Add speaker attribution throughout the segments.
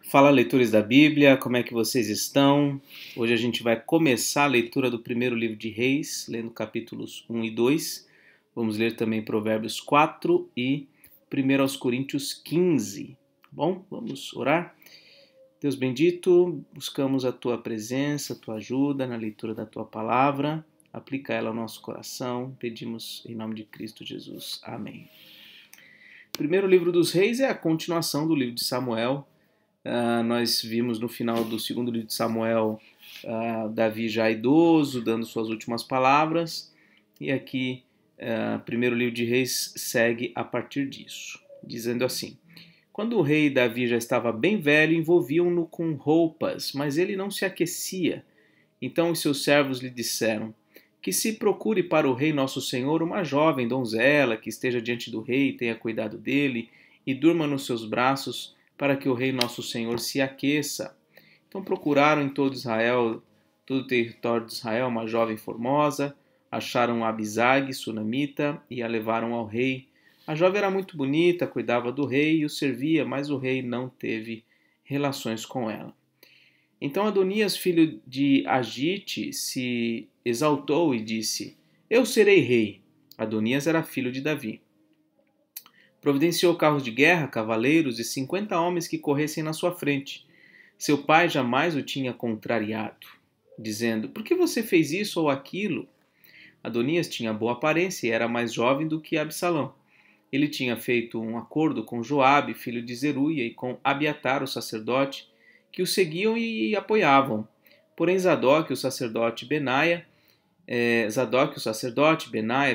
Speaker 1: Fala, leitores da Bíblia, como é que vocês estão? Hoje a gente vai começar a leitura do primeiro livro de Reis, lendo capítulos 1 e 2. Vamos ler também Provérbios 4 e 1 aos Coríntios 15. Bom, vamos orar? Deus bendito, buscamos a Tua presença, a Tua ajuda na leitura da Tua palavra. Aplica ela ao nosso coração. Pedimos em nome de Cristo Jesus. Amém. O primeiro livro dos Reis é a continuação do livro de Samuel. Nós vimos no final do segundo livro de Samuel Davi já idoso, dando suas últimas palavras, e aqui primeiro livro de Reis segue a partir disso, dizendo assim: quando o rei Davi já estava bem velho, envolviam-no com roupas, mas ele não se aquecia. Então os seus servos lhe disseram: que se procure para o rei nosso senhor uma jovem donzela que esteja diante do rei, tenha cuidado dele e durma nos seus braços, para que o rei nosso senhor se aqueça. Então procuraram em todo Israel, todo o território de Israel, uma jovem formosa, acharam Abisag, sunamita, e a levaram ao rei. A jovem era muito bonita, cuidava do rei e o servia, mas o rei não teve relações com ela. Então Adonias, filho de Agite, se exaltou e disse: eu serei rei. Adonias era filho de Davi. Providenciou carros de guerra, cavaleiros e 50 homens que corressem na sua frente. Seu pai jamais o tinha contrariado, dizendo: por que você fez isso ou aquilo? Adonias tinha boa aparência e era mais jovem do que Absalão. Ele tinha feito um acordo com Joabe, filho de Zeruia, e com Abiatar, o sacerdote, que o seguiam e apoiavam. Porém Zadok, o sacerdote, Benaia,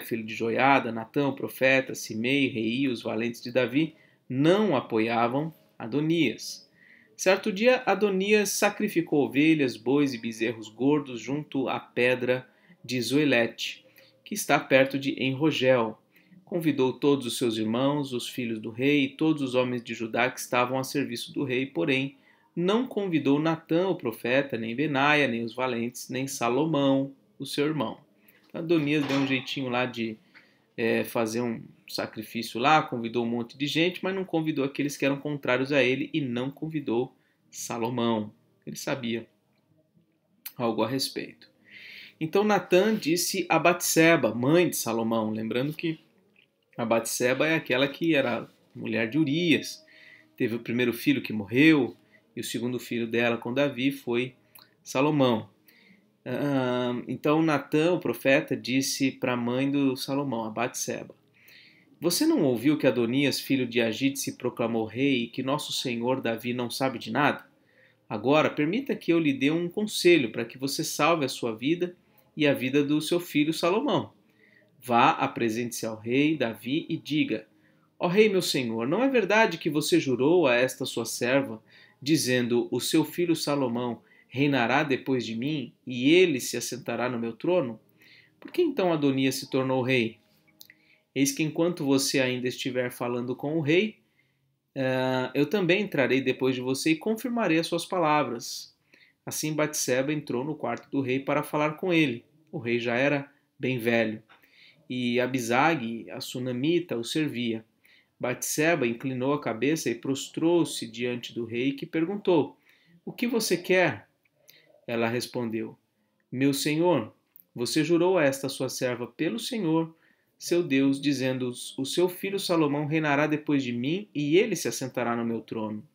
Speaker 1: filho de Joiada, Natã, o profeta, Simei, Rei, os valentes de Davi, não apoiavam Adonias. Certo dia, Adonias sacrificou ovelhas, bois e bezerros gordos junto à pedra de Zoelete, que está perto de Enrogel. Convidou todos os seus irmãos, os filhos do rei e todos os homens de Judá que estavam a serviço do rei, porém não convidou Natã, o profeta, nem Benaia, nem os valentes, nem Salomão, o seu irmão. Adonias deu um jeitinho lá de fazer um sacrifício lá, convidou um monte de gente, mas não convidou aqueles que eram contrários a ele e não convidou Salomão. Ele sabia algo a respeito. Então Natã disse a Batseba, mãe de Salomão, lembrando que a Batseba é aquela que era mulher de Urias, teve o primeiro filho que morreu, e o segundo filho dela com Davi foi Salomão. Então Natã, o profeta, disse para a mãe do Salomão, a Batseba: você não ouviu que Adonias, filho de Agite, se proclamou rei e que nosso senhor Davi não sabe de nada? Agora permita que eu lhe dê um conselho para que você salve a sua vida e a vida do seu filho Salomão. Vá, apresente-se ao rei Davi e diga: ó rei meu senhor, não é verdade que você jurou a esta sua serva, dizendo: o seu filho Salomão reinará depois de mim e ele se assentará no meu trono? Por que então Adonias se tornou rei? Eis que enquanto você ainda estiver falando com o rei, eu também entrarei depois de você e confirmarei as suas palavras. Assim Batseba entrou no quarto do rei para falar com ele. O rei já era bem velho e Abisag, a sunamita, o servia. Batseba inclinou a cabeça e prostrou-se diante do rei, que perguntou: o que você quer? Ela respondeu: meu senhor, você jurou a esta sua serva pelo Senhor, seu Deus, dizendo: o seu filho Salomão reinará depois de mim e ele se assentará no meu trono.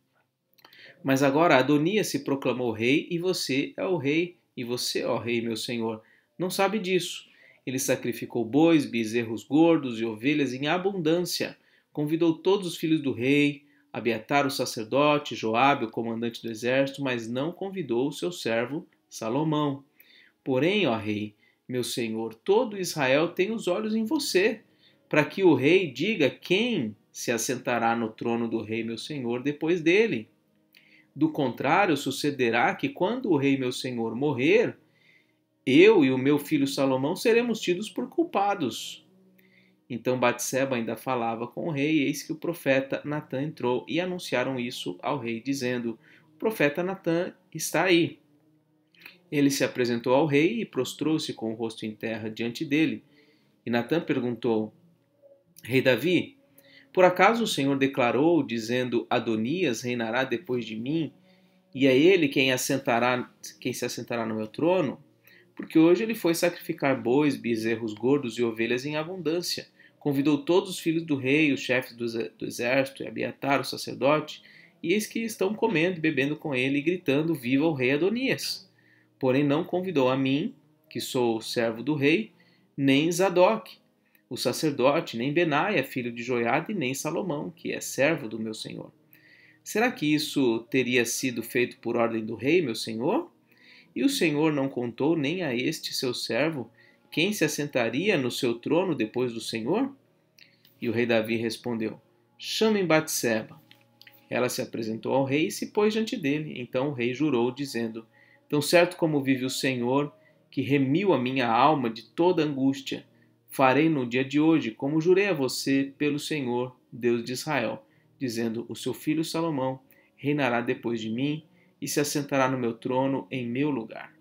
Speaker 1: Mas agora Adonias se proclamou rei e você é o rei, e você, ó rei, meu senhor, não sabe disso. Ele sacrificou bois, bezerros gordos e ovelhas em abundância. Convidou todos os filhos do rei, Abiatar o sacerdote, Joabe o comandante do exército, mas não convidou o seu servo Salomão. Porém, ó rei, meu senhor, todo Israel tem os olhos em você, para que o rei diga quem se assentará no trono do rei, meu senhor, depois dele. Do contrário, sucederá que quando o rei, meu senhor, morrer, eu e o meu filho Salomão seremos tidos por culpados. Então Batseba ainda falava com o rei, e eis que o profeta Natã entrou e anunciaram isso ao rei, dizendo: o profeta Natã está aí. Ele se apresentou ao rei e prostrou-se com o rosto em terra diante dele. E Natã perguntou: rei Davi, por acaso o Senhor declarou, dizendo: Adonias reinará depois de mim, e é ele quem se assentará no meu trono, porque hoje ele foi sacrificar bois, bezerros gordos e ovelhas em abundância. Convidou todos os filhos do rei, os chefes do exército, e Abiatar, o sacerdote, e eis que estão comendo e bebendo com ele e gritando: Viva o rei Adonias! Porém não convidou a mim, que sou servo do rei, nem Zadok, o sacerdote, nem Benaia, filho de Joiada, e nem Salomão, que é servo do meu senhor. Será que isso teria sido feito por ordem do rei, meu senhor? E o Senhor não contou nem a este seu servo quem se assentaria no seu trono depois do Senhor? E o rei Davi respondeu: Chamem Batseba. Ela se apresentou ao rei e se pôs diante dele. Então o rei jurou, dizendo: Tão certo como vive o Senhor, que remiu a minha alma de toda angústia, farei no dia de hoje, como jurei a você pelo Senhor, Deus de Israel, dizendo: O seu filho Salomão reinará depois de mim e se assentará no meu trono em meu lugar.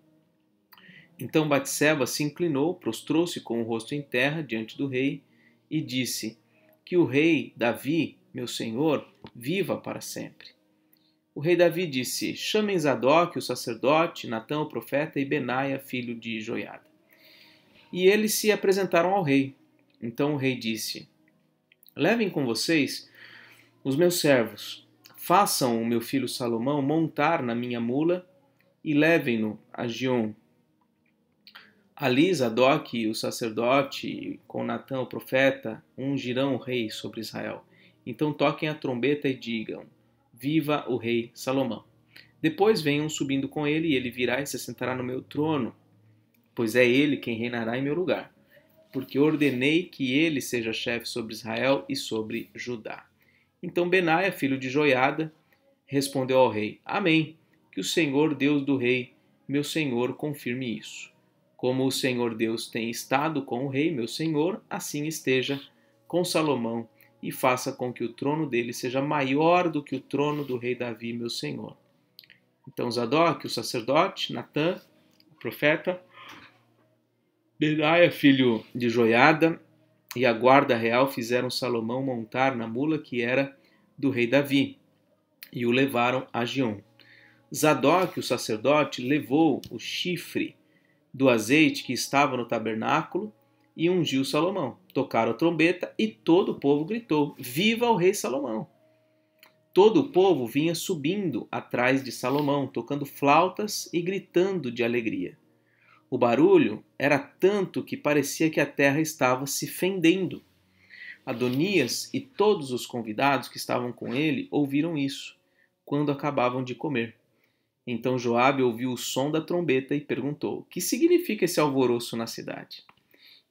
Speaker 1: Então Batseba se inclinou, prostrou-se com o rosto em terra diante do rei e disse: Que o rei Davi, meu senhor, viva para sempre. O rei Davi disse: Chamem Zadok, o sacerdote, Natã, o profeta, e Benaia, filho de Joiada. E eles se apresentaram ao rei. Então o rei disse: Levem com vocês os meus servos, façam o meu filho Salomão montar na minha mula e levem-no a Gion. Ali Zadok, o sacerdote, com Natã, o profeta, ungirão o rei sobre Israel. Então toquem a trombeta e digam: Viva o rei Salomão. Depois venham subindo com ele, e ele virá e se assentará no meu trono, pois é ele quem reinará em meu lugar, porque ordenei que ele seja chefe sobre Israel e sobre Judá. Então Benaia, filho de Joiada, respondeu ao rei: Amém, que o Senhor, Deus do rei, meu senhor, confirme isso. Como o Senhor Deus tem estado com o rei, meu senhor, assim esteja com Salomão, e faça com que o trono dele seja maior do que o trono do rei Davi, meu senhor. Então Zadok, o sacerdote, Natã, o profeta, Benaia, filho de Joiada, e a guarda real fizeram Salomão montar na mula que era do rei Davi, e o levaram a Gion. Zadok, o sacerdote, levou o chifre do azeite que estava no tabernáculo e ungiu Salomão. Tocaram a trombeta e todo o povo gritou: Viva o rei Salomão! Todo o povo vinha subindo atrás de Salomão, tocando flautas e gritando de alegria. O barulho era tanto que parecia que a terra estava se fendendo. Adonias e todos os convidados que estavam com ele ouviram isso, quando acabavam de comer. Então Joabe ouviu o som da trombeta e perguntou: Que significa esse alvoroço na cidade?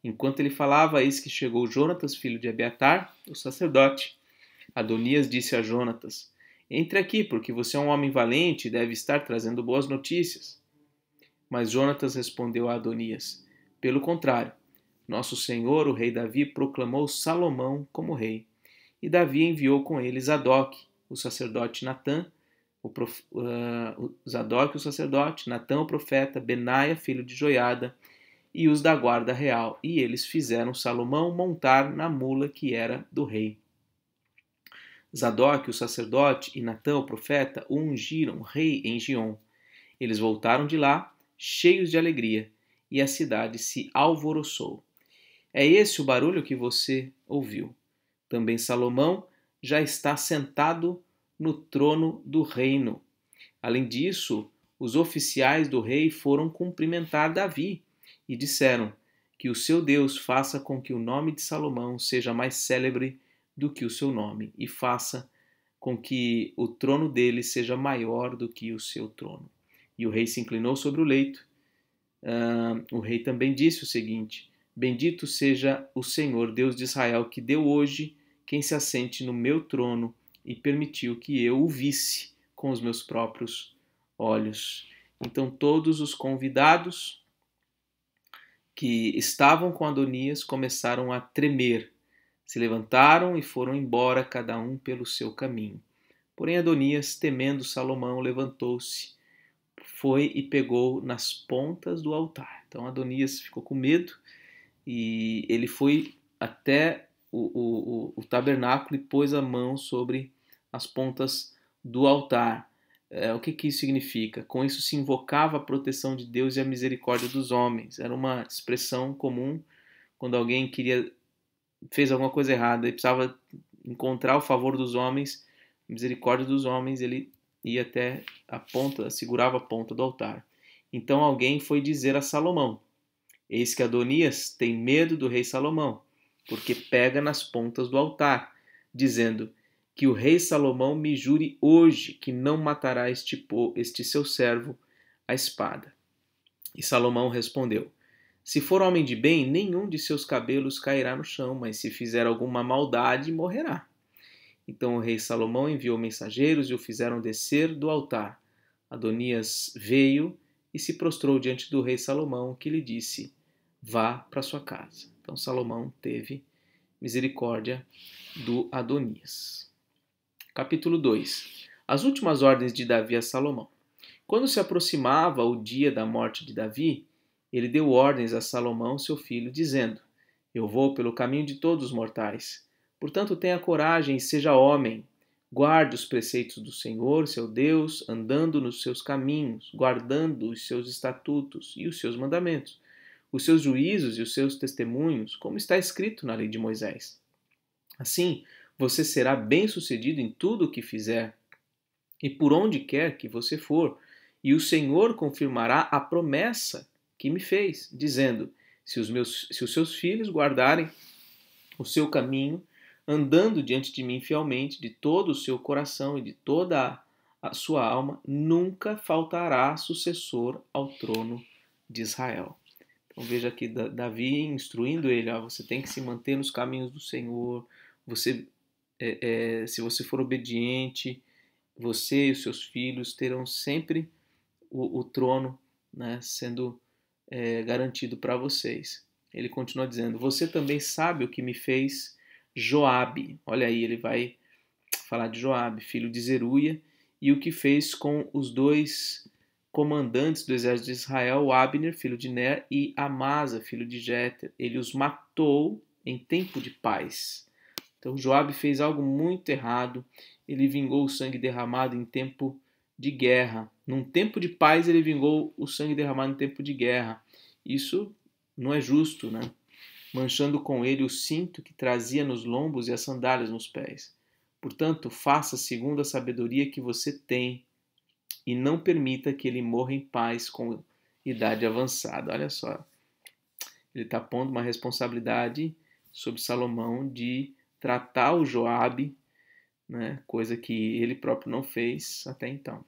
Speaker 1: Enquanto ele falava, eis que chegou Jonatas, filho de Abiatar, o sacerdote. Adonias disse a Jonatas: Entre aqui, porque você é um homem valente e deve estar trazendo boas notícias. Mas Jonatas respondeu a Adonias: Pelo contrário, nosso senhor, o rei Davi, proclamou Salomão como rei. E Davi enviou com ele Zadok, o sacerdote Natã, Zadok, o sacerdote, Natã, o profeta, Benaia, filho de Joiada, e os da guarda real. E eles fizeram Salomão montar na mula que era do rei. Zadok, o sacerdote, e Natã, o profeta, o ungiram rei em Gion. Eles voltaram de lá, cheios de alegria, e a cidade se alvoroçou. É esse o barulho que você ouviu. Também Salomão já está sentado no trono do reino. Além disso, os oficiais do rei foram cumprimentar Davi e disseram: Que o seu Deus faça com que o nome de Salomão seja mais célebre do que o seu nome, e faça com que o trono dele seja maior do que o seu trono. E o rei se inclinou sobre o leito. O rei também disse o seguinte: Bendito seja o Senhor, Deus de Israel, que deu hoje quem se assente no meu trono e permitiu que eu o visse com os meus próprios olhos. Então todos os convidados que estavam com Adonias começaram a tremer, se levantaram e foram embora, cada um pelo seu caminho. Porém Adonias, temendo Salomão, levantou-se, foi e pegou nas pontas do altar. Então Adonias ficou com medo e ele foi até o tabernáculo e pôs a mão sobre as pontas do altar. O que isso significa? Com isso se invocava a proteção de Deus e a misericórdia dos homens. Era uma expressão comum quando alguém fez alguma coisa errada e precisava encontrar o favor dos homens, a misericórdia dos homens, ele ia até a ponta, segurava a ponta do altar. Então alguém foi dizer a Salomão: eis que Adonias tem medo do rei Salomão, porque pega nas pontas do altar, dizendo: que o rei Salomão me jure hoje que não matará este seu servo à espada. E Salomão respondeu: se for homem de bem, nenhum de seus cabelos cairá no chão, mas se fizer alguma maldade, morrerá. Então o rei Salomão enviou mensageiros e o fizeram descer do altar. Adonias veio e se prostrou diante do rei Salomão, que lhe disse: vá para sua casa. Então Salomão teve misericórdia do Adonias. Capítulo 2. As últimas ordens de Davi a Salomão. Quando se aproximava o dia da morte de Davi, ele deu ordens a Salomão, seu filho, dizendo: eu vou pelo caminho de todos os mortais. Portanto, tenha coragem e seja homem. Guarde os preceitos do Senhor, seu Deus, andando nos seus caminhos, guardando os seus estatutos e os seus mandamentos, os seus juízos e os seus testemunhos, como está escrito na lei de Moisés. Assim, você será bem-sucedido em tudo o que fizer e por onde quer que você for, e o Senhor confirmará a promessa que me fez, dizendo: se os seus filhos guardarem o seu caminho, andando diante de mim fielmente, de todo o seu coração e de toda a sua alma, nunca faltará sucessor ao trono de Israel. Então veja aqui Davi instruindo ele: você tem que se manter nos caminhos do Senhor, se você for obediente, você e os seus filhos terão sempre o trono, né, sendo garantido para vocês. Ele continua dizendo: você também sabe o que me fez Joabe. Olha aí, ele vai falar de Joabe, filho de Zeruia, e o que fez com os dois comandantes do exército de Israel, Abner, filho de Ner, e Amasa, filho de Jéter. Ele os matou em tempo de paz. Então Joabe fez algo muito errado. Ele vingou o sangue derramado em tempo de guerra. Num tempo de paz, ele vingou o sangue derramado em tempo de guerra. Isso não é justo, né? Manchando com ele o cinto que trazia nos lombos e as sandálias nos pés. Portanto, faça segundo a sabedoria que você tem e não permita que ele morra em paz com idade avançada. Olha só, ele está pondo uma responsabilidade sobre Salomão de tratar o Joabe, né, coisa que ele próprio não fez até então.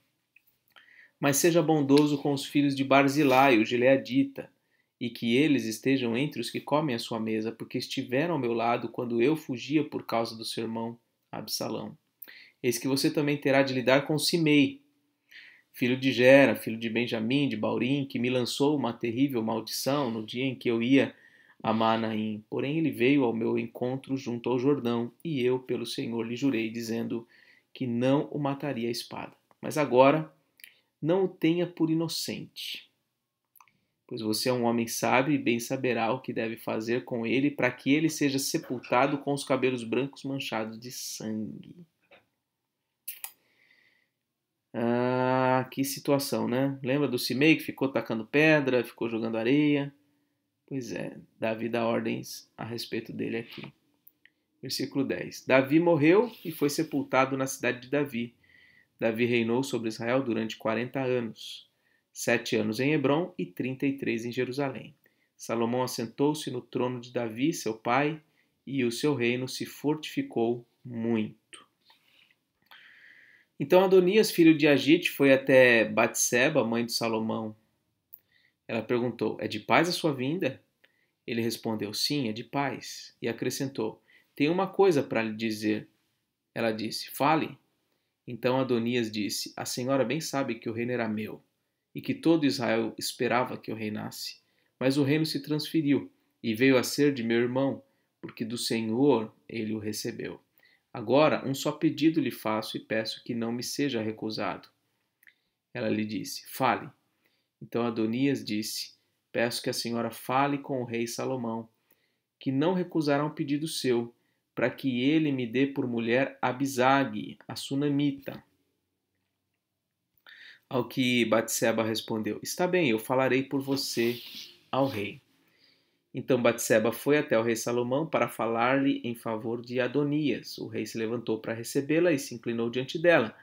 Speaker 1: Mas seja bondoso com os filhos de Barzilai, o gileadita, e que eles estejam entre os que comem a sua mesa, porque estiveram ao meu lado quando eu fugia por causa do seu irmão Absalão. Eis que você também terá de lidar com Simei, filho de Gera, filho de Benjamim, de Baurim, que me lançou uma terrível maldição no dia em que eu ia a Manaim. Porém ele veio ao meu encontro junto ao Jordão, e eu, pelo Senhor, lhe jurei, dizendo que não o mataria à espada. Mas agora não o tenha por inocente, pois você é um homem sábio e bem saberá o que deve fazer com ele para que ele seja sepultado com os cabelos brancos manchados de sangue. Que situação, né? Lembra do Simei que ficou tacando pedra, ficou jogando areia? Pois é, Davi dá ordens a respeito dele aqui. Versículo 10. Davi morreu e foi sepultado na cidade de Davi. Davi reinou sobre Israel durante 40 anos, 7 anos em Hebrom e 33 em Jerusalém. Salomão assentou-se no trono de Davi, seu pai, e o seu reino se fortificou muito. Então Adonias, filho de Agite, foi até Batseba, mãe de Salomão. Ela perguntou: é de paz a sua vinda? Ele respondeu: sim, é de paz. E acrescentou: tenho uma coisa para lhe dizer. Ela disse: fale. Então Adonias disse: a senhora bem sabe que o reino era meu, e que todo Israel esperava que eu reinasse. Mas o reino se transferiu, e veio a ser de meu irmão, porque do Senhor ele o recebeu. Agora, um só pedido lhe faço e peço que não me seja recusado. Ela lhe disse: fale. Então Adonias disse: peço que a senhora fale com o rei Salomão, que não recusará um pedido seu, para que ele me dê por mulher Abisag, a sunamita. Ao que Batseba respondeu: Está bem, eu falarei por você ao rei. Então Batseba foi até o rei Salomão para falar-lhe em favor de Adonias. O rei se levantou para recebê-la e se inclinou diante dela.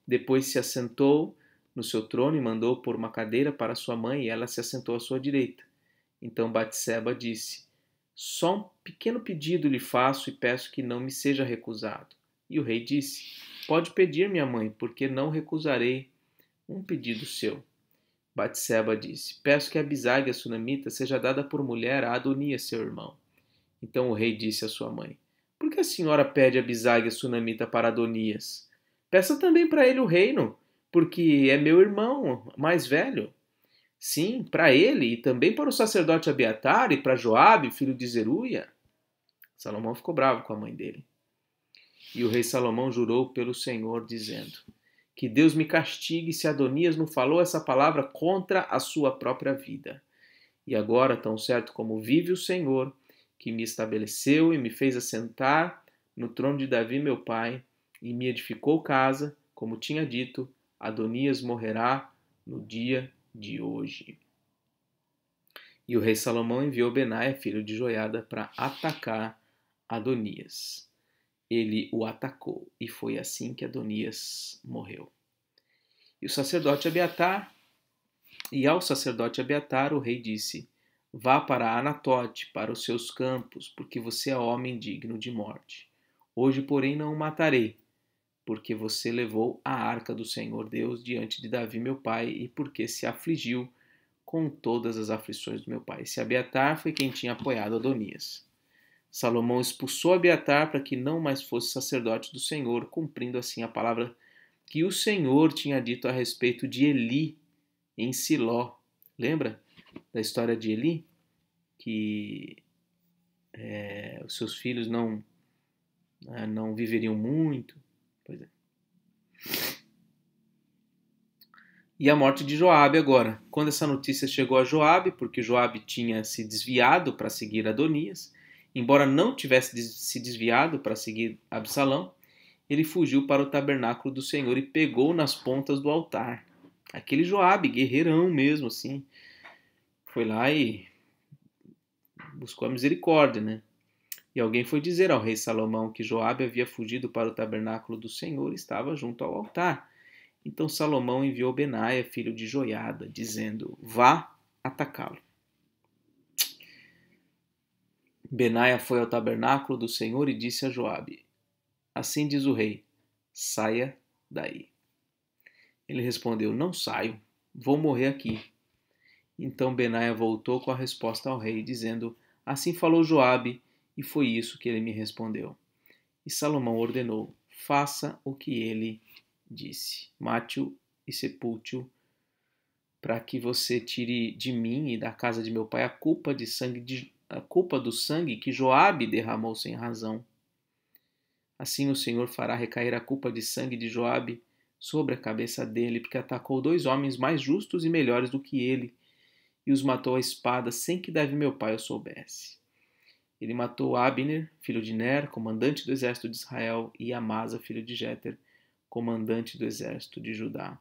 Speaker 1: Depois se assentou no seu trono e mandou pôr uma cadeira para sua mãe, e ela se assentou à sua direita. Então Batseba disse: Só um pequeno pedido lhe faço e peço que não me seja recusado. E o rei disse: Pode pedir, minha mãe, porque não recusarei um pedido seu. Batseba disse: Peço que Abisague, a sunamita, seja dada por mulher a Adonias, seu irmão. Então o rei disse à sua mãe: Por que a senhora pede Abisague, a sunamita, para Adonias? Peça também para ele o reino, porque é meu irmão mais velho. Sim, para ele e também para o sacerdote Abiatar e para Joabe, filho de Zeruia. Salomão ficou bravo com a mãe dele. E o rei Salomão jurou pelo Senhor, dizendo: Que Deus me castigue se Adonias não falou essa palavra contra a sua própria vida. E agora, tão certo como vive o Senhor, que me estabeleceu e me fez assentar no trono de Davi, meu pai, e me edificou casa, como tinha dito, Adonias morrerá no dia de hoje. E o rei Salomão enviou Benaia, filho de Joiada, para atacar Adonias. Ele o atacou, e foi assim que Adonias morreu. E ao sacerdote Abiatar, o rei disse: Vá para Anatote, para os seus campos, porque você é homem digno de morte. Hoje, porém, não o matarei, porque você levou a arca do Senhor Deus diante de Davi, meu pai, e porque se afligiu com todas as aflições do meu pai. Esse Abiatar foi quem tinha apoiado Adonias. Salomão expulsou Abiatar para que não mais fosse sacerdote do Senhor, cumprindo assim a palavra que o Senhor tinha dito a respeito de Eli em Siló. Lembra da história de Eli? Que os seus filhos não viveriam muito. Pois é. E a morte de Joabe agora. Quando essa notícia chegou a Joabe, porque Joabe tinha se desviado para seguir Adonias, embora não tivesse se desviado para seguir Absalão, ele fugiu para o tabernáculo do Senhor e pegou nas pontas do altar. Aquele Joabe, guerreirão mesmo, assim, foi lá e buscou a misericórdia, né? E alguém foi dizer ao rei Salomão que Joabe havia fugido para o tabernáculo do Senhor e estava junto ao altar. Então Salomão enviou Benaia, filho de Joiada, dizendo: Vá atacá-lo. Benaia foi ao tabernáculo do Senhor e disse a Joabe: Assim diz o rei: Saia daí. Ele respondeu: Não saio, vou morrer aqui. Então Benaia voltou com a resposta ao rei, dizendo: Assim falou Joabe, e foi isso que ele me respondeu. E Salomão ordenou: Faça o que ele disse. Mate-o e sepulte-o, para que você tire de mim e da casa de meu pai a culpa do sangue que Joabe derramou sem razão. Assim o Senhor fará recair a culpa de sangue de Joabe sobre a cabeça dele, porque atacou 2 homens mais justos e melhores do que ele, e os matou à espada sem que Davi meu pai o soubesse. Ele matou Abner, filho de Ner, comandante do exército de Israel, e Amasa, filho de Jeter, comandante do exército de Judá.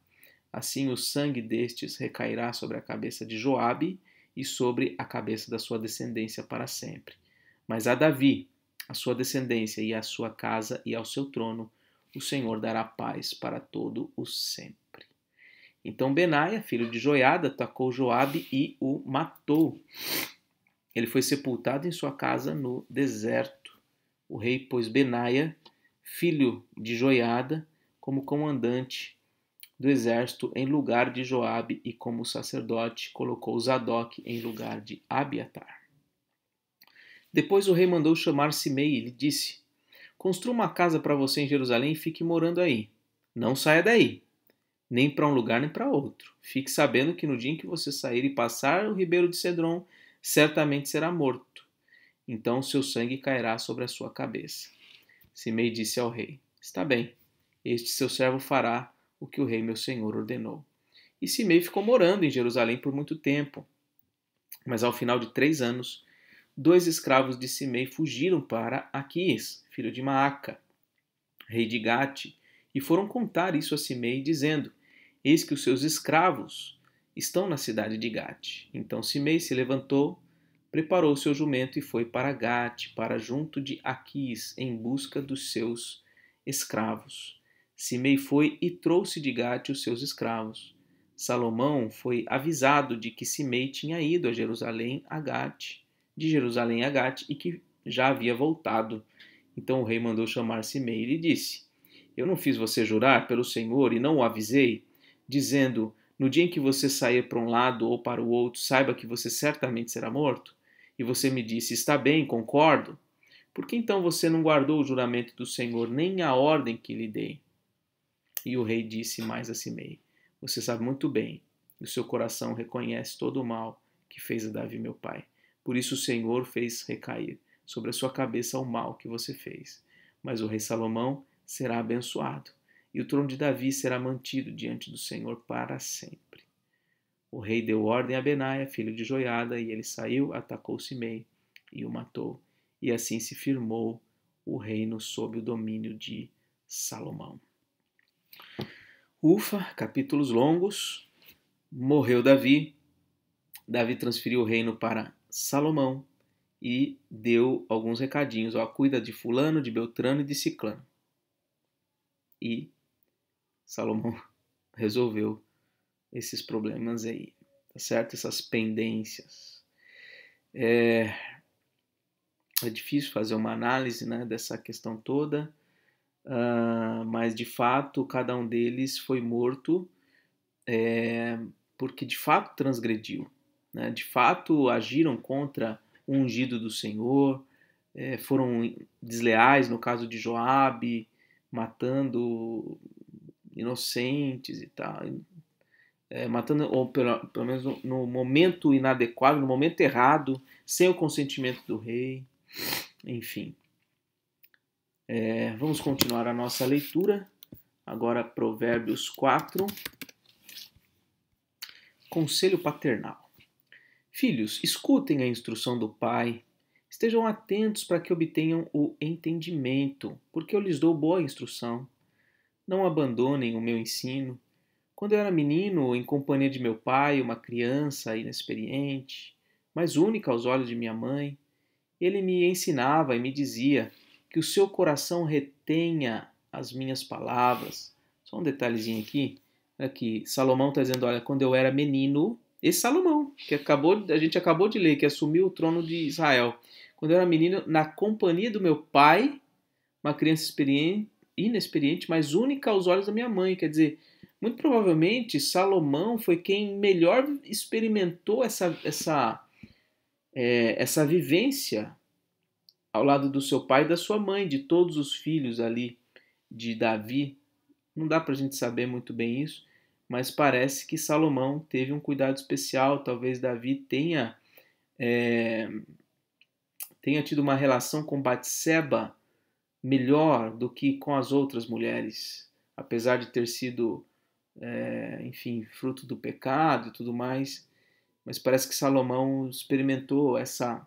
Speaker 1: Assim o sangue destes recairá sobre a cabeça de Joabe e sobre a cabeça da sua descendência para sempre. Mas a Davi, a sua descendência e a sua casa e ao seu trono, o Senhor dará paz para todo o sempre. Então Benaia, filho de Joiada, atacou Joabe e o matou. Ele foi sepultado em sua casa no deserto. O rei pôs Benaia, filho de Joiada, como comandante do exército em lugar de Joabe, e como sacerdote colocou Zadok em lugar de Abiatar. Depois o rei mandou chamar Simei e lhe disse: Construa uma casa para você em Jerusalém e fique morando aí. Não saia daí, nem para um lugar nem para outro. Fique sabendo que no dia em que você sair e passar o ribeiro de Cedron, certamente será morto. Então o seu sangue cairá sobre a sua cabeça. Simei disse ao rei: Está bem, este seu servo fará o que o rei meu senhor ordenou. E Simei ficou morando em Jerusalém por muito tempo. Mas ao final de 3 anos, 2 escravos de Simei fugiram para Aquis, filho de Maaca, rei de Gate, e foram contar isso a Simei, dizendo: Eis que os seus escravos estão na cidade de Gate. Então Simei se levantou, preparou seu jumento e foi para Gate, para junto de Aquis, em busca dos seus escravos. Simei foi e trouxe de Gate os seus escravos. Salomão foi avisado de que Simei tinha ido a Jerusalém a Gate, de Jerusalém a Gate, e que já havia voltado. Então o rei mandou chamar Simei e lhe disse: Eu não fiz você jurar pelo Senhor e não o avisei, dizendo: No dia em que você sair para um lado ou para o outro, saiba que você certamente será morto? E você me disse: Está bem, concordo. Por que então você não guardou o juramento do Senhor, nem a ordem que lhe dei? E o rei disse mais a Simei: Você sabe muito bem, e o seu coração reconhece todo o mal que fez a Davi meu pai. Por isso o Senhor fez recair sobre a sua cabeça o mal que você fez. Mas o rei Salomão será abençoado, e o trono de Davi será mantido diante do Senhor para sempre. O rei deu ordem a Benaia, filho de Joiada, e ele saiu, atacou Simei e o matou. E assim se firmou o reino sob o domínio de Salomão. Ufa, capítulos longos. Morreu Davi. Davi transferiu o reino para Salomão e deu alguns recadinhos. Cuida de fulano, de Beltrano e de Ciclano. E Salomão resolveu esses problemas aí, tá certo? Essas pendências. É difícil fazer uma análise, né, dessa questão toda, mas de fato cada um deles foi morto porque de fato transgrediu, né? De fato agiram contra o ungido do Senhor, foram desleais no caso de Joabe, matando inocentes e tal, matando, ou pelo menos no momento inadequado, no momento errado, sem o consentimento do rei, enfim. Vamos continuar a nossa leitura, agora Provérbios 4, Conselho paternal. Filhos, escutem a instrução do pai, estejam atentos para que obtenham o entendimento, porque eu lhes dou boa instrução. Não abandonem o meu ensino. Quando eu era menino, em companhia de meu pai, uma criança inexperiente, mas única aos olhos de minha mãe, ele me ensinava e me dizia que o seu coração retenha as minhas palavras. Só um detalhezinho aqui Salomão está dizendo, olha, quando eu era menino, esse Salomão, que a gente acabou de ler, que assumiu o trono de Israel, quando eu era menino, na companhia do meu pai, uma criança inexperiente, mas única aos olhos da minha mãe, quer dizer, muito provavelmente Salomão foi quem melhor experimentou essa vivência ao lado do seu pai e da sua mãe, de todos os filhos ali de Davi. Não dá para a gente saber muito bem isso, mas parece que Salomão teve um cuidado especial. Talvez Davi tenha tido uma relação com Batseba melhor do que com as outras mulheres, apesar de ter sido enfim, fruto do pecado e tudo mais, mas parece que Salomão experimentou essa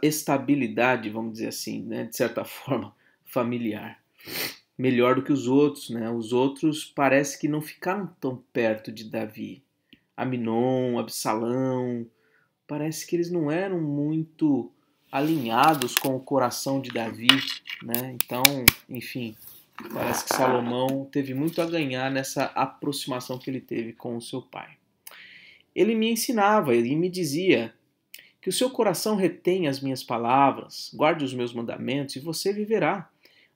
Speaker 1: estabilidade, vamos dizer assim, né, de certa forma, familiar, melhor do que os outros, né? Os outros parece que não ficaram tão perto de Davi. Aminon, Absalão, parece que eles não eram muito alinhados com o coração de Davi, né? Então, enfim, parece que Salomão teve muito a ganhar nessa aproximação que ele teve com o seu pai. Ele me ensinava, ele me dizia que o seu coração retenha as minhas palavras, guarde os meus mandamentos e você viverá.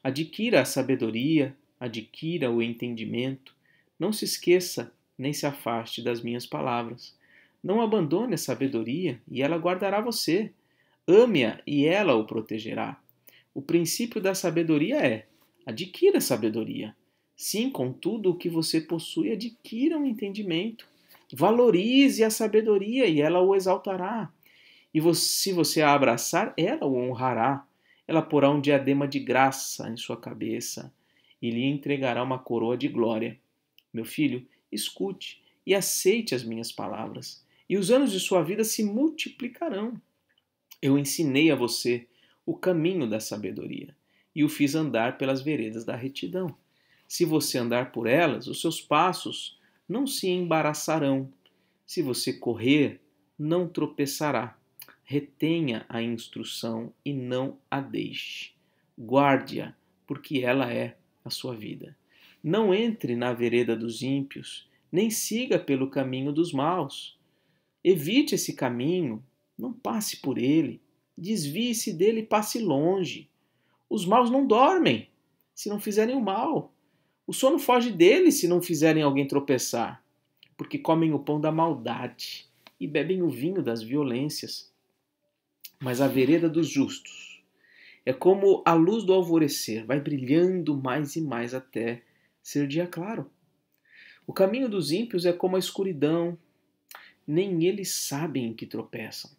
Speaker 1: Adquira a sabedoria, adquira o entendimento. Não se esqueça nem se afaste das minhas palavras. Não abandone a sabedoria e ela guardará você. Ame-a e ela o protegerá. O princípio da sabedoria é: adquira sabedoria. Sim, com tudo o que você possui, adquira um entendimento. Valorize a sabedoria e ela o exaltará. E se você a abraçar, ela o honrará. Ela porá um diadema de graça em sua cabeça e lhe entregará uma coroa de glória. Meu filho, escute e aceite as minhas palavras, e os anos de sua vida se multiplicarão. Eu ensinei a você o caminho da sabedoria e o fiz andar pelas veredas da retidão. Se você andar por elas, os seus passos não se embaraçarão. Se você correr, não tropeçará. Retenha a instrução e não a deixe. Guarde-a, porque ela é a sua vida. Não entre na vereda dos ímpios, nem siga pelo caminho dos maus. Evite esse caminho, não passe por ele. Desvie-se dele e passe longe. Os maus não dormem se não fizerem o mal. O sono foge deles se não fizerem alguém tropeçar, porque comem o pão da maldade e bebem o vinho das violências. Mas a vereda dos justos é como a luz do alvorecer, vai brilhando mais e mais até ser dia claro. O caminho dos ímpios é como a escuridão, nem eles sabem em que tropeçam.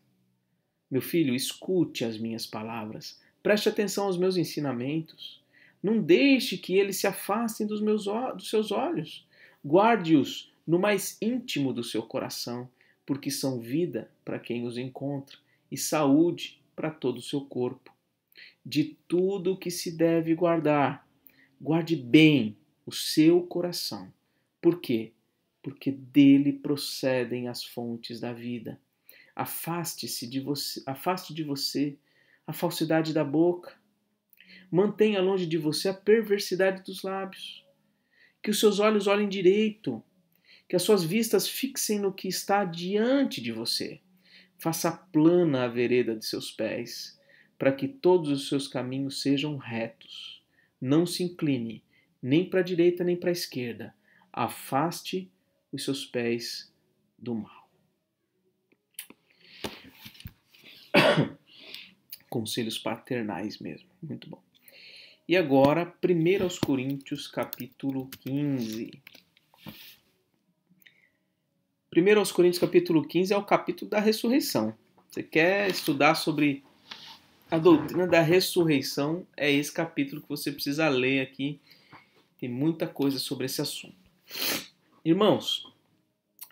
Speaker 1: Meu filho, escute as minhas palavras, preste atenção aos meus ensinamentos. Não deixe que eles se afastem dos seus olhos. Guarde-os no mais íntimo do seu coração, porque são vida para quem os encontra e saúde para todo o seu corpo. De tudo o que se deve guardar, guarde bem o seu coração. Por quê? Porque dele procedem as fontes da vida. Afaste de você a falsidade da boca. Mantenha longe de você a perversidade dos lábios. Que os seus olhos olhem direito. Que as suas vistas fixem no que está diante de você. Faça plana a vereda de seus pés, para que todos os seus caminhos sejam retos. Não se incline, nem para a direita nem para a esquerda. Afaste os seus pés do mal. Conselhos paternais mesmo, muito bom. E agora, 1 Coríntios capítulo 15. 1 Coríntios capítulo 15 é o capítulo da ressurreição. Você quer estudar sobre a doutrina da ressurreição, é esse capítulo que você precisa ler aqui. Tem muita coisa sobre esse assunto. Irmãos,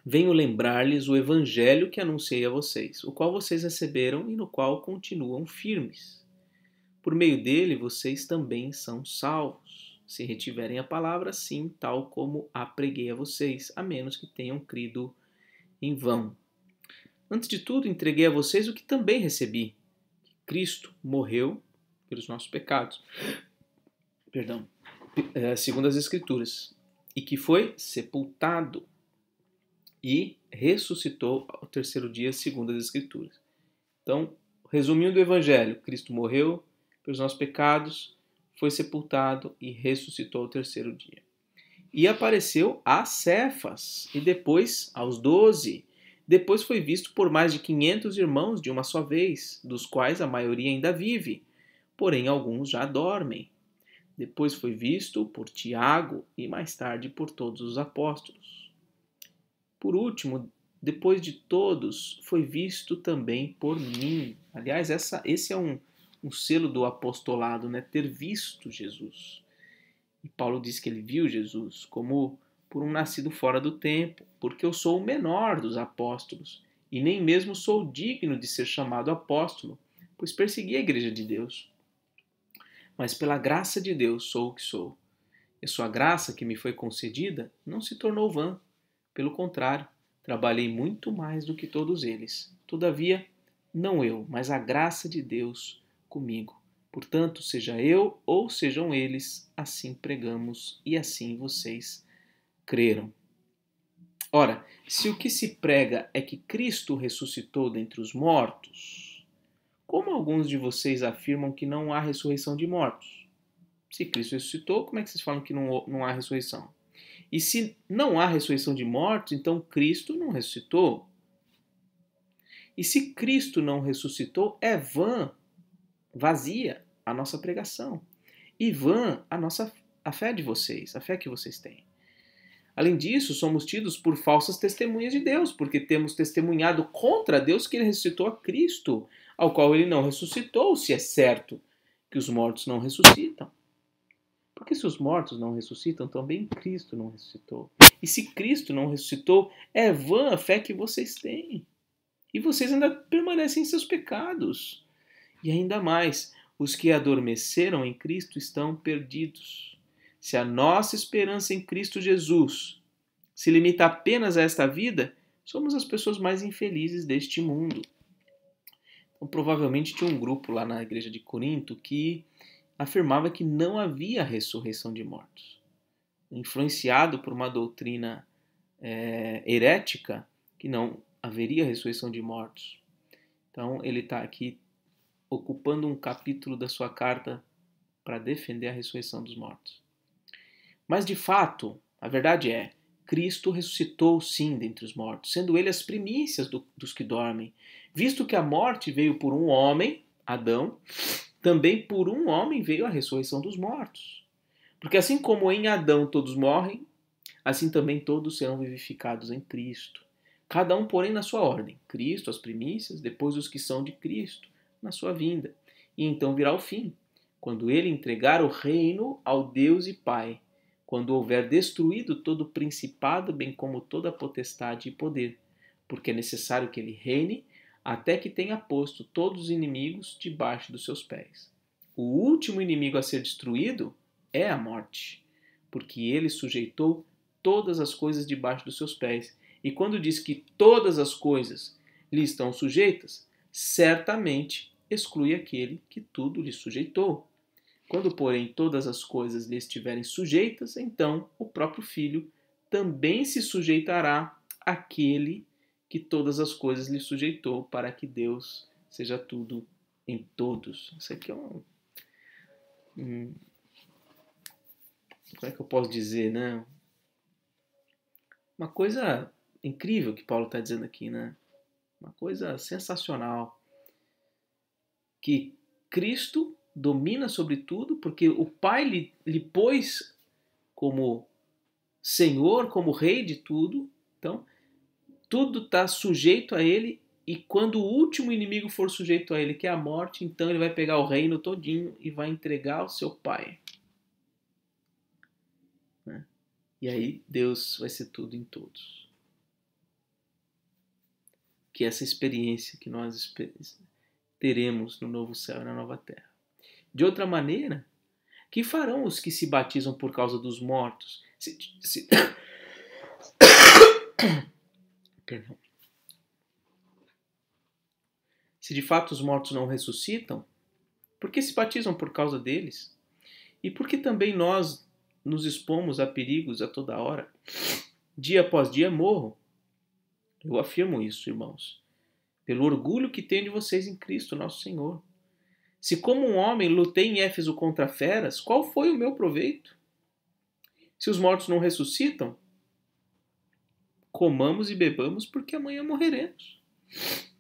Speaker 1: venho lembrar-lhes o evangelho que anunciei a vocês, o qual vocês receberam e no qual continuam firmes. Por meio dele, vocês também são salvos, se retiverem a palavra, sim, tal como a preguei a vocês, a menos que tenham crido em vão. Antes de tudo, entreguei a vocês o que também recebi. Cristo morreu pelos nossos pecados, segundo as Escrituras, e que foi sepultado e ressuscitou ao terceiro dia, segundo as Escrituras. Então, resumindo o Evangelho, Cristo morreu pelos nossos pecados, foi sepultado e ressuscitou ao terceiro dia. E apareceu a Cefas, e depois aos 12. Depois foi visto por mais de 500 irmãos de uma só vez, dos quais a maioria ainda vive, porém alguns já dormem. Depois foi visto por Tiago e mais tarde por todos os apóstolos. Por último, depois de todos, foi visto também por mim. Aliás, esse é um selo do apostolado, né? Ter visto Jesus. E Paulo diz que ele viu Jesus como por um nascido fora do tempo, porque eu sou o menor dos apóstolos, e nem mesmo sou digno de ser chamado apóstolo, pois persegui a igreja de Deus. Mas pela graça de Deus sou o que sou. E sua graça que me foi concedida não se tornou vã. Pelo contrário, trabalhei muito mais do que todos eles. Todavia, não eu, mas a graça de Deus comigo. Portanto, seja eu ou sejam eles, assim pregamos e assim vocês creram. Ora, se o que se prega é que Cristo ressuscitou dentre os mortos, como alguns de vocês afirmam que não há ressurreição de mortos? Se Cristo ressuscitou, como é que vocês falam que não há ressurreição? E se não há ressurreição de mortos, então Cristo não ressuscitou? E se Cristo não ressuscitou, é vazia a nossa pregação. E vã a fé de vocês, a fé que vocês têm. Além disso, somos tidos por falsas testemunhas de Deus, porque temos testemunhado contra Deus que ele ressuscitou a Cristo, ao qual ele não ressuscitou, se é certo que os mortos não ressuscitam. Porque se os mortos não ressuscitam, também Cristo não ressuscitou. E se Cristo não ressuscitou, é vã a fé que vocês têm. E vocês ainda permanecem em seus pecados. E ainda mais, os que adormeceram em Cristo estão perdidos. Se a nossa esperança em Cristo Jesus se limita apenas a esta vida, somos as pessoas mais infelizes deste mundo. Então, provavelmente tinha um grupo lá na igreja de Corinto que afirmava que não havia ressurreição de mortos. Influenciado por uma doutrina herética, que não haveria ressurreição de mortos. Então, ele está aqui ocupando um capítulo da sua carta para defender a ressurreição dos mortos. Mas, de fato, a verdade é, Cristo ressuscitou sim dentre os mortos, sendo ele as primícias dos que dormem. Visto que a morte veio por um homem, Adão, também por um homem veio a ressurreição dos mortos. Porque assim como em Adão todos morrem, assim também todos serão vivificados em Cristo. Cada um, porém, na sua ordem. Cristo, as primícias, depois os que são de Cristo, na sua vinda. E então virá o fim, quando ele entregar o reino ao Deus e Pai, quando houver destruído todo o principado, bem como toda a potestade e poder, porque é necessário que ele reine até que tenha posto todos os inimigos debaixo dos seus pés. O último inimigo a ser destruído é a morte, porque ele sujeitou todas as coisas debaixo dos seus pés. E quando diz que todas as coisas lhe estão sujeitas, certamente exclui aquele que tudo lhe sujeitou. Quando, porém, todas as coisas lhe estiverem sujeitas, então o próprio Filho também se sujeitará àquele que todas as coisas lhe sujeitou, para que Deus seja tudo em todos. Isso aqui é como é que eu posso dizer, né? Uma coisa incrível que Paulo está dizendo aqui, né? Uma coisa sensacional. Que Cristo domina sobre tudo, porque o Pai lhe pôs como Senhor, como Rei de tudo. Então, tudo está sujeito a Ele, e quando o último inimigo for sujeito a Ele, que é a morte, então Ele vai pegar o reino todinho e vai entregar ao seu Pai. Né? E aí Deus vai ser tudo em todos. Que é essa experiência que nós teremos no novo céu e na nova terra. De outra maneira, que farão os que se batizam por causa dos mortos? Perdão. Se de fato os mortos não ressuscitam, por que se batizam por causa deles? E por que também nós nos expomos a perigos a toda hora? Dia após dia morro. Eu afirmo isso, irmãos, pelo orgulho que tenho de vocês em Cristo, nosso Senhor. Se como um homem lutei em Éfeso contra feras, qual foi o meu proveito? Se os mortos não ressuscitam, comamos e bebamos, porque amanhã morreremos.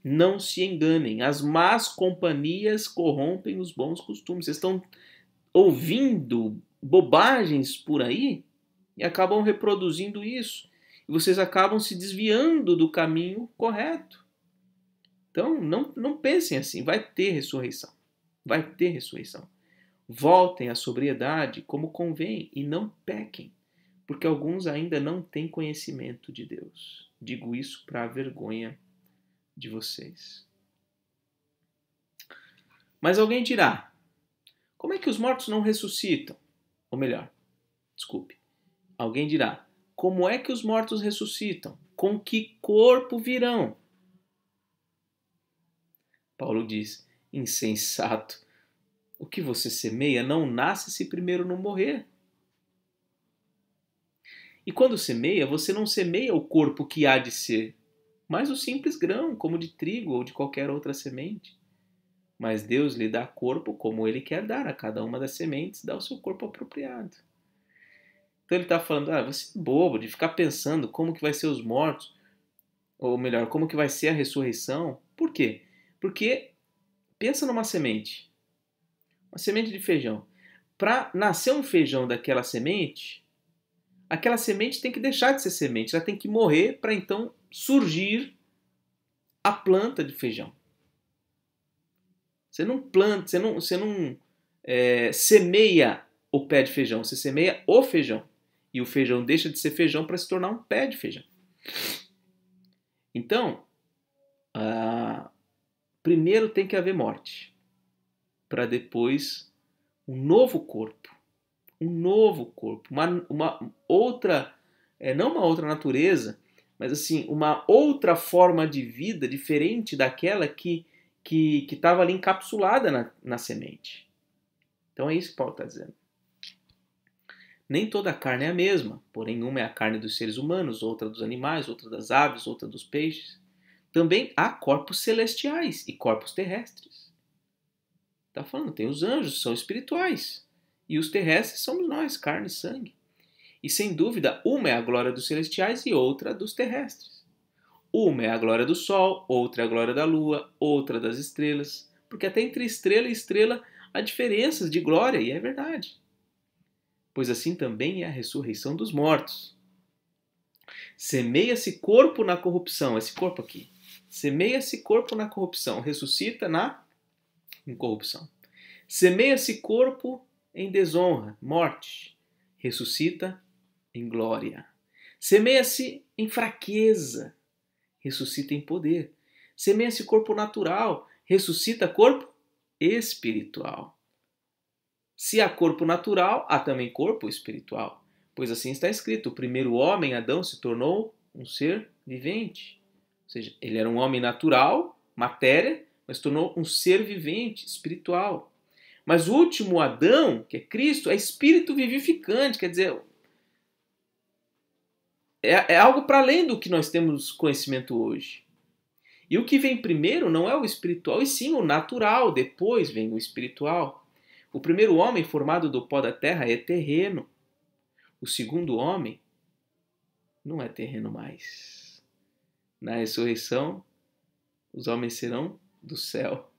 Speaker 1: Não se enganem, as más companhias corrompem os bons costumes. Vocês estão ouvindo bobagens por aí e acabam reproduzindo isso. E vocês acabam se desviando do caminho correto. Então, não pensem assim, vai ter ressurreição. Vai ter ressurreição. Voltem à sobriedade como convém e não pequem, porque alguns ainda não têm conhecimento de Deus. Digo isso para a vergonha de vocês. Mas alguém dirá, como é que os mortos não ressuscitam? Ou melhor, desculpe, alguém dirá, como é que os mortos ressuscitam? Com que corpo virão? Paulo diz, insensato, o que você semeia não nasce se primeiro não morrer. E quando semeia, você não semeia o corpo que há de ser, mas o simples grão, como de trigo ou de qualquer outra semente. Mas Deus lhe dá corpo como Ele quer dar a cada uma das sementes, dá o seu corpo apropriado. Então ele está falando, você é bobo de ficar pensando como que vai ser os mortos, ou melhor, como que vai ser a ressurreição. Por quê? Porque pensa numa semente, uma semente de feijão. Para nascer um feijão daquela semente, aquela semente tem que deixar de ser semente, ela tem que morrer para então surgir a planta de feijão. Você não planta, você não semeia o pé de feijão, você semeia o feijão. E o feijão deixa de ser feijão para se tornar um pé de feijão. Então, primeiro tem que haver morte, para depois um novo corpo, um novo corpo, uma outra, não uma outra natureza, mas assim, uma outra forma de vida diferente daquela que estava ali encapsulada na semente. Então é isso que Paulo está dizendo. Nem toda a carne é a mesma, porém uma é a carne dos seres humanos, outra dos animais, outra das aves, outra dos peixes. Também há corpos celestiais e corpos terrestres. Está falando, tem os anjos, são espirituais. E os terrestres somos nós, carne e sangue. E sem dúvida, uma é a glória dos celestiais e outra dos terrestres. Uma é a glória do sol, outra é a glória da lua, outra das estrelas. Porque até entre estrela e estrela há diferenças de glória, e é verdade. Pois assim também é a ressurreição dos mortos. Semeia-se corpo na corrupção, esse corpo aqui. Semeia-se corpo na corrupção, ressuscita na incorrupção. Semeia-se corpo em desonra, morte, ressuscita em glória. Semeia-se em fraqueza, ressuscita em poder. Semeia-se corpo natural, ressuscita corpo espiritual. Se há corpo natural, há também corpo espiritual. Pois assim está escrito, o primeiro homem, Adão, se tornou um ser vivente. Ou seja, ele era um homem natural, matéria, mas tornou um ser vivente, espiritual. Mas o último Adão, que é Cristo, é espírito vivificante, quer dizer, é algo para além do que nós temos conhecimento hoje. E o que vem primeiro não é o espiritual, e sim o natural, depois vem o espiritual. O primeiro homem formado do pó da terra é terreno. O segundo homem não é terreno mais. Na ressurreição, os homens serão do céu.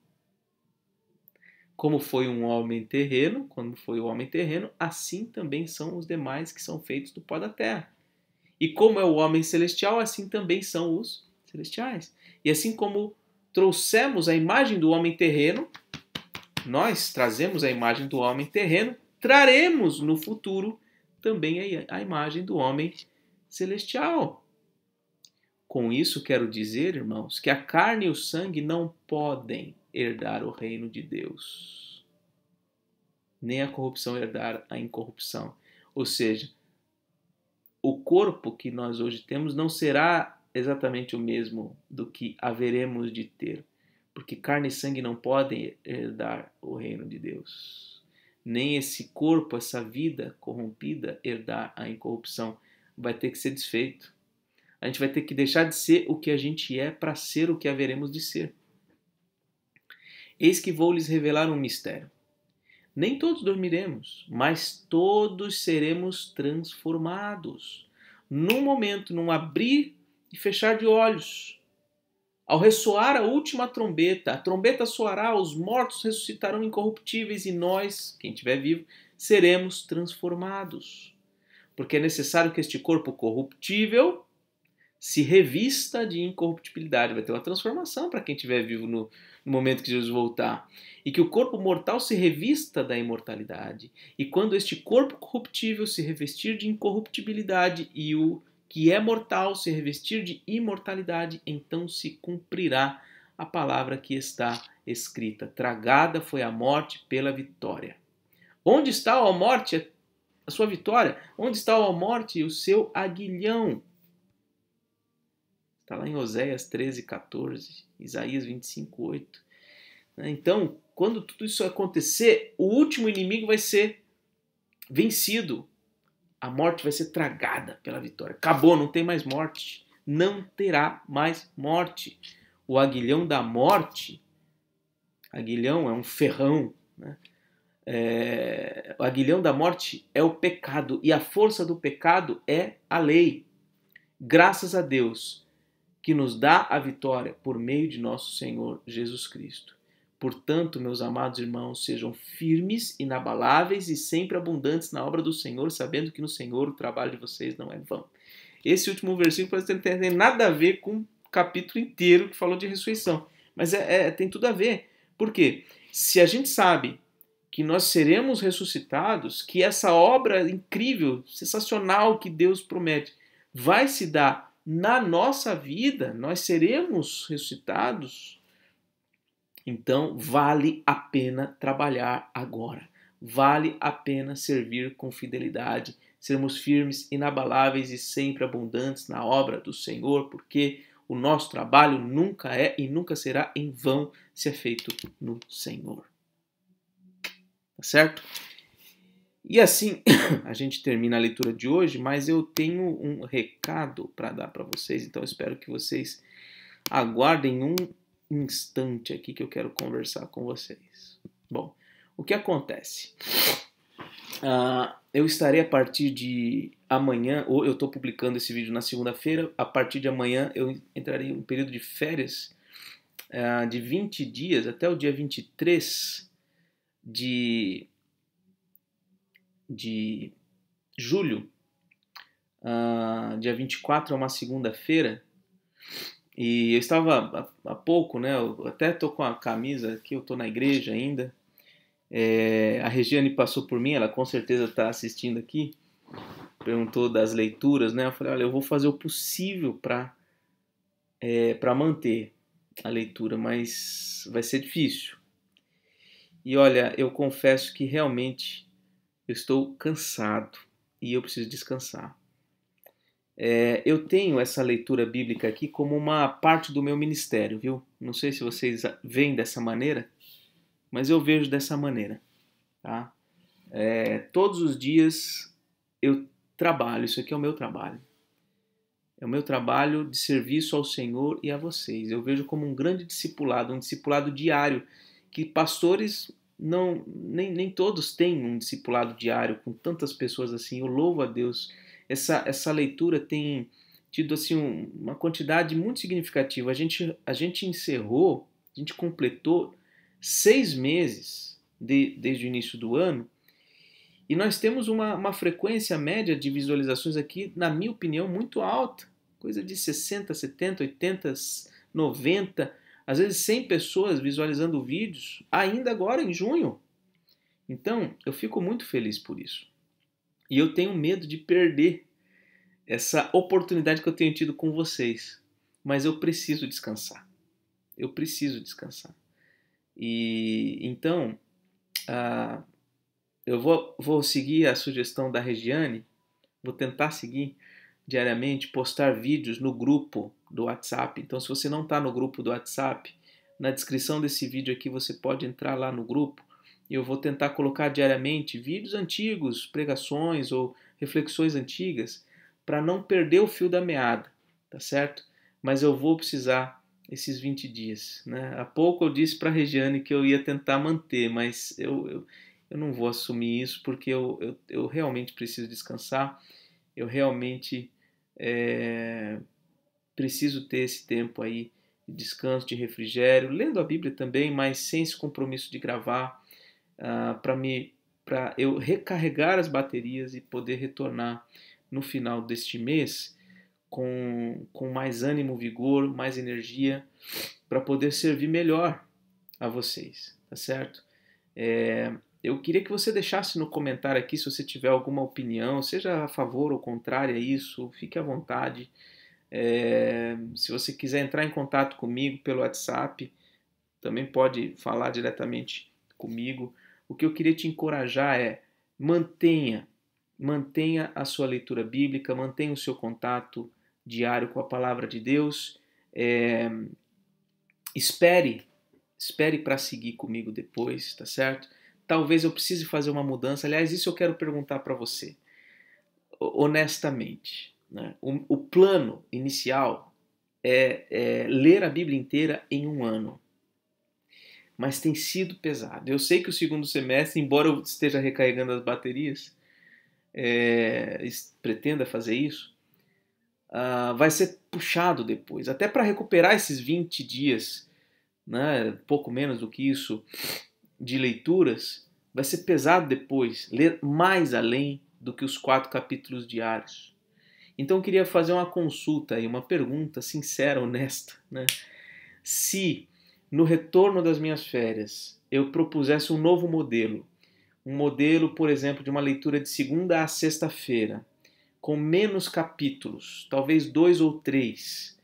Speaker 1: Como foi um homem terreno, quando foi o homem terreno, assim também são os demais que são feitos do pó da terra. E como é o homem celestial, assim também são os celestiais. E assim como trouxemos a imagem do homem terreno, nós trazemos a imagem do homem terreno, traremos no futuro também a imagem do homem celestial. Com isso quero dizer, irmãos, que a carne e o sangue não podem herdar o reino de Deus, nem a corrupção herdar a incorrupção. Ou seja, o corpo que nós hoje temos não será exatamente o mesmo do que haveremos de ter, porque carne e sangue não podem herdar o reino de Deus. Nem esse corpo, essa vida corrompida, herdar a incorrupção. Vai ter que ser desfeito. A gente vai ter que deixar de ser o que a gente é para ser o que haveremos de ser. Eis que vou lhes revelar um mistério. Nem todos dormiremos, mas todos seremos transformados. Num momento, num abrir e fechar de olhos. Ao ressoar a última trombeta, a trombeta soará, os mortos ressuscitarão incorruptíveis e nós, quem estiver vivo, seremos transformados. Porque é necessário que este corpo corruptível se revista de incorruptibilidade. Vai ter uma transformação para quem estiver vivo no momento que Jesus voltar. E que o corpo mortal se revista da imortalidade. E quando este corpo corruptível se revestir de incorruptibilidade e o que é mortal se revestir de imortalidade, então se cumprirá a palavra que está escrita. Tragada foi a morte pela vitória. Onde está, ó morte, a sua vitória? Onde está, ó morte, o seu aguilhão? Está lá em Oséias 13:14, Isaías 25:8. Então, quando tudo isso acontecer, o último inimigo vai ser vencido. A morte vai ser tragada pela vitória. Acabou, não tem mais morte. Não terá mais morte. O aguilhão da morte, aguilhão é um ferrão, né? O aguilhão da morte é o pecado e a força do pecado é a lei. Graças a Deus que nos dá a vitória por meio de nosso Senhor Jesus Cristo. Portanto, meus amados irmãos, sejam firmes, inabaláveis e sempre abundantes na obra do Senhor, sabendo que no Senhor o trabalho de vocês não é vão. Esse último versículo não tem nada a ver com o capítulo inteiro que falou de ressurreição, mas tem tudo a ver. Por quê? Se a gente sabe que nós seremos ressuscitados, que essa obra incrível, sensacional que Deus promete, vai se dar na nossa vida, nós seremos ressuscitados, então vale a pena trabalhar agora. vale a pena servir com fidelidade, sermos firmes, inabaláveis e sempre abundantes na obra do Senhor, porque o nosso trabalho nunca é e nunca será em vão se é feito no Senhor. Tá certo? E assim a gente termina a leitura de hoje, mas eu tenho um recado para dar para vocês, então eu espero que vocês aguardem um instante aqui que eu quero conversar com vocês. Bom, o que acontece? Eu estarei a partir de amanhã, ou eu estou publicando esse vídeo na segunda-feira, a partir de amanhã eu entrarei em um período de férias de 20 dias até o dia 23 de julho. Dia 24 é uma segunda-feira. E eu estava há pouco, né? Eu até estou com a camisa aqui, eu estou na igreja ainda. A Regiane passou por mim, ela com certeza está assistindo aqui. Perguntou das leituras, né? Eu falei, olha, eu vou fazer o possível para manter a leitura, mas vai ser difícil. E olha, eu confesso que realmente eu estou cansado e eu preciso descansar. Eu tenho essa leitura bíblica aqui como uma parte do meu ministério, viu? Não sei se vocês veem dessa maneira, mas eu vejo dessa maneira, tá? Todos os dias eu trabalho, isso aqui é o meu trabalho. É o meu trabalho de serviço ao Senhor e a vocês. Eu vejo como um grande discipulado, um discipulado diário, que pastores nem todos têm um discipulado diário com tantas pessoas assim. Eu louvo a Deus. Essa leitura tem tido assim uma quantidade muito significativa. A gente encerrou, a gente completou 6 meses desde o início do ano e nós temos uma frequência média de visualizações aqui, na minha opinião, muito alta. Coisa de 60, 70, 80, 90, às vezes 100 pessoas visualizando vídeos, ainda agora em junho. Então, eu fico muito feliz por isso. E eu tenho medo de perder essa oportunidade que eu tenho tido com vocês. Mas eu preciso descansar. Eu preciso descansar. E então, eu vou seguir a sugestão da Regiane, vou tentar seguir diariamente, postar vídeos no grupo do WhatsApp. Então, se você não está no grupo do WhatsApp, na descrição desse vídeo aqui você pode entrar lá no grupo e eu vou tentar colocar diariamente vídeos antigos, pregações ou reflexões antigas para não perder o fio da meada, tá certo? Mas eu vou precisar esses 20 dias, né? Há pouco eu disse para a Regiane que eu ia tentar manter, mas eu não vou assumir isso porque eu realmente preciso descansar. Eu realmente preciso ter esse tempo aí de descanso, de refrigério, lendo a Bíblia também, mas sem esse compromisso de gravar, para eu recarregar as baterias e poder retornar no final deste mês com mais ânimo, vigor, mais energia, para poder servir melhor a vocês, tá certo? Eu queria que você deixasse no comentário aqui se você tiver alguma opinião, seja a favor ou contrária a isso, fique à vontade. Se você quiser entrar em contato comigo pelo WhatsApp, também pode falar diretamente comigo. O que eu queria te encorajar é mantenha a sua leitura bíblica, mantenha o seu contato diário com a palavra de Deus. Espere para seguir comigo depois, tá certo? Talvez eu precise fazer uma mudança. Aliás, isso eu quero perguntar para você, honestamente. Né? O plano inicial é ler a Bíblia inteira em um ano. Mas tem sido pesado. Eu sei que o segundo semestre, embora eu esteja recarregando as baterias, pretenda fazer isso, vai ser puxado depois. Até para recuperar esses 20 dias, né, pouco menos do que isso, de leituras, vai ser pesado depois, ler mais além do que os 4 capítulos diários. Então eu queria fazer uma consulta aí, uma pergunta sincera, honesta, né? Se no retorno das minhas férias eu propusesse um novo modelo, por exemplo, de uma leitura de segunda a sexta-feira, com menos capítulos, talvez 2 ou 3,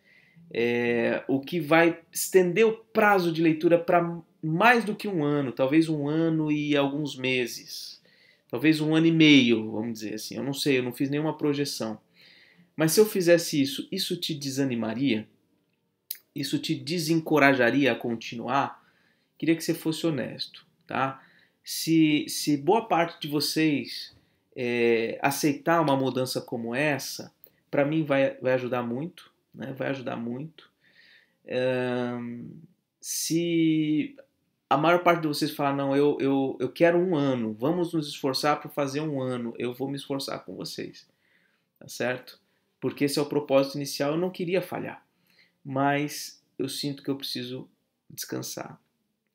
Speaker 1: o que vai estender o prazo de leitura para mais do que um ano, talvez um ano e alguns meses, talvez um ano e meio, vamos dizer assim. Eu não sei, eu não fiz nenhuma projeção. Mas se eu fizesse isso, isso te desanimaria? Isso te desencorajaria a continuar? Queria que você fosse honesto, tá? Se boa parte de vocês aceitar uma mudança como essa, para mim vai ajudar muito, né? Vai ajudar muito. Se a maior parte de vocês falar, não, eu quero um ano, vamos nos esforçar para fazer um ano, eu vou me esforçar com vocês, tá certo? Porque esse é o propósito inicial, eu não queria falhar, mas eu sinto que eu preciso descansar,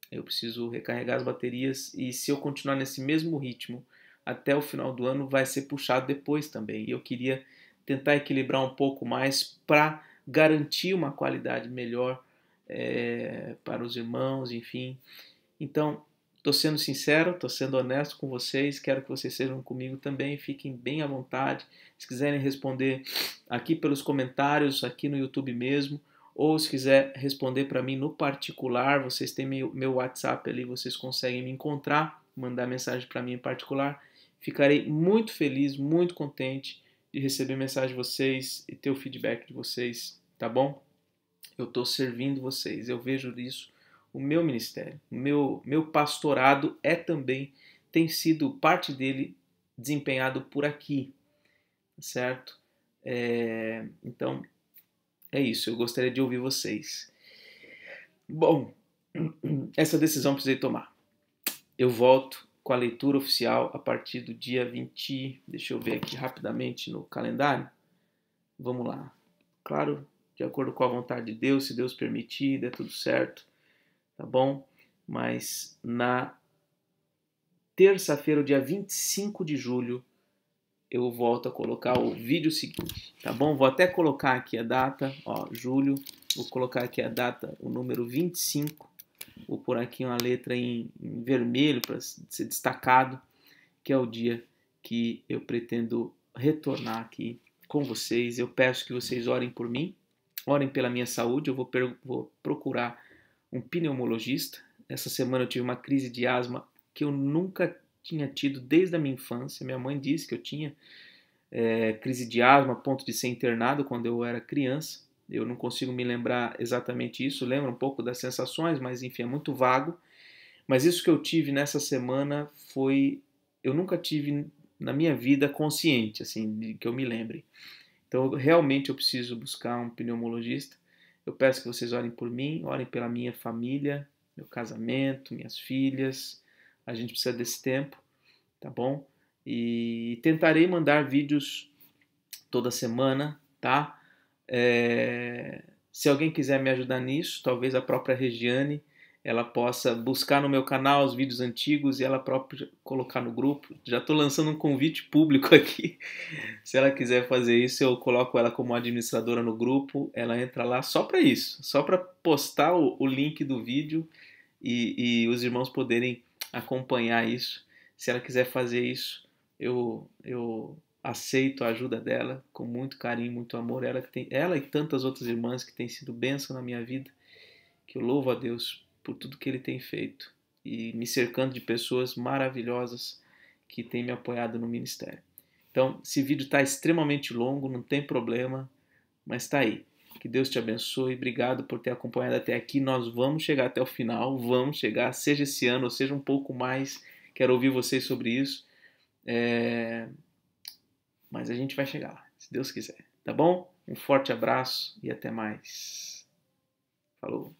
Speaker 1: eu preciso recarregar as baterias e se eu continuar nesse mesmo ritmo até o final do ano, vai ser puxado depois também. E eu queria tentar equilibrar um pouco mais para garantir uma qualidade melhor para os irmãos, enfim. Então, estou sendo sincero, estou sendo honesto com vocês, quero que vocês sejam comigo também, fiquem bem à vontade. Se quiserem responder aqui pelos comentários, aqui no YouTube mesmo, ou se quiser responder para mim no particular, vocês têm meu WhatsApp ali, vocês conseguem me encontrar, mandar mensagem para mim em particular. Ficarei muito feliz, muito contente de receber mensagem de vocês e ter o feedback de vocês, tá bom? Eu estou servindo vocês, eu vejo isso, o meu ministério, o meu pastorado tem sido parte dele desempenhado por aqui, certo? Então, é isso, eu gostaria de ouvir vocês. Bom, essa decisão precisei tomar. Eu volto com a leitura oficial a partir do dia 20, deixa eu ver aqui rapidamente no calendário. Vamos lá. Claro, de acordo com a vontade de Deus, se Deus permitir, der tudo certo, tá bom? Mas na terça-feira, o dia 25 de julho, eu volto a colocar o vídeo seguinte, tá bom? Vou até colocar aqui a data, ó, julho, vou colocar aqui a data, o número 25, vou pôr aqui uma letra em vermelho para ser destacado, que é o dia que eu pretendo retornar aqui com vocês. Eu peço que vocês orem por mim, orem pela minha saúde, eu vou procurar um pneumologista. Essa semana eu tive uma crise de asma que eu nunca tinha tido desde a minha infância. Minha mãe disse que eu tinha crise de asma a ponto de ser internado quando eu era criança. Eu não consigo me lembrar exatamente isso, lembro um pouco das sensações, mas enfim, é muito vago. Mas isso que eu tive nessa semana eu nunca tive na minha vida consciente, assim, de que eu me lembre. Então, realmente eu preciso buscar um pneumologista. Eu peço que vocês orem por mim, orem pela minha família, meu casamento, minhas filhas. A gente precisa desse tempo, tá bom? E tentarei mandar vídeos toda semana, tá? Se alguém quiser me ajudar nisso, talvez a própria Regiane, ela possa buscar no meu canal os vídeos antigos e ela própria colocar no grupo. Já estou lançando um convite público aqui. Se ela quiser fazer isso, eu coloco ela como administradora no grupo. Ela entra lá só para isso, só para postar o link do vídeo e os irmãos poderem acompanhar isso. Se ela quiser fazer isso, eu aceito a ajuda dela com muito carinho, muito amor. Ela e tantas outras irmãs que têm sido bênção na minha vida, que eu louvo a Deus por tudo que Ele tem feito e me cercando de pessoas maravilhosas que têm me apoiado no ministério. Então, esse vídeo está extremamente longo, não tem problema, mas está aí. Que Deus te abençoe. Obrigado por ter acompanhado até aqui. Nós vamos chegar até o final, vamos chegar, seja esse ano ou seja um pouco mais. Quero ouvir vocês sobre isso. Mas a gente vai chegar lá, se Deus quiser. Tá bom? Um forte abraço e até mais. Falou!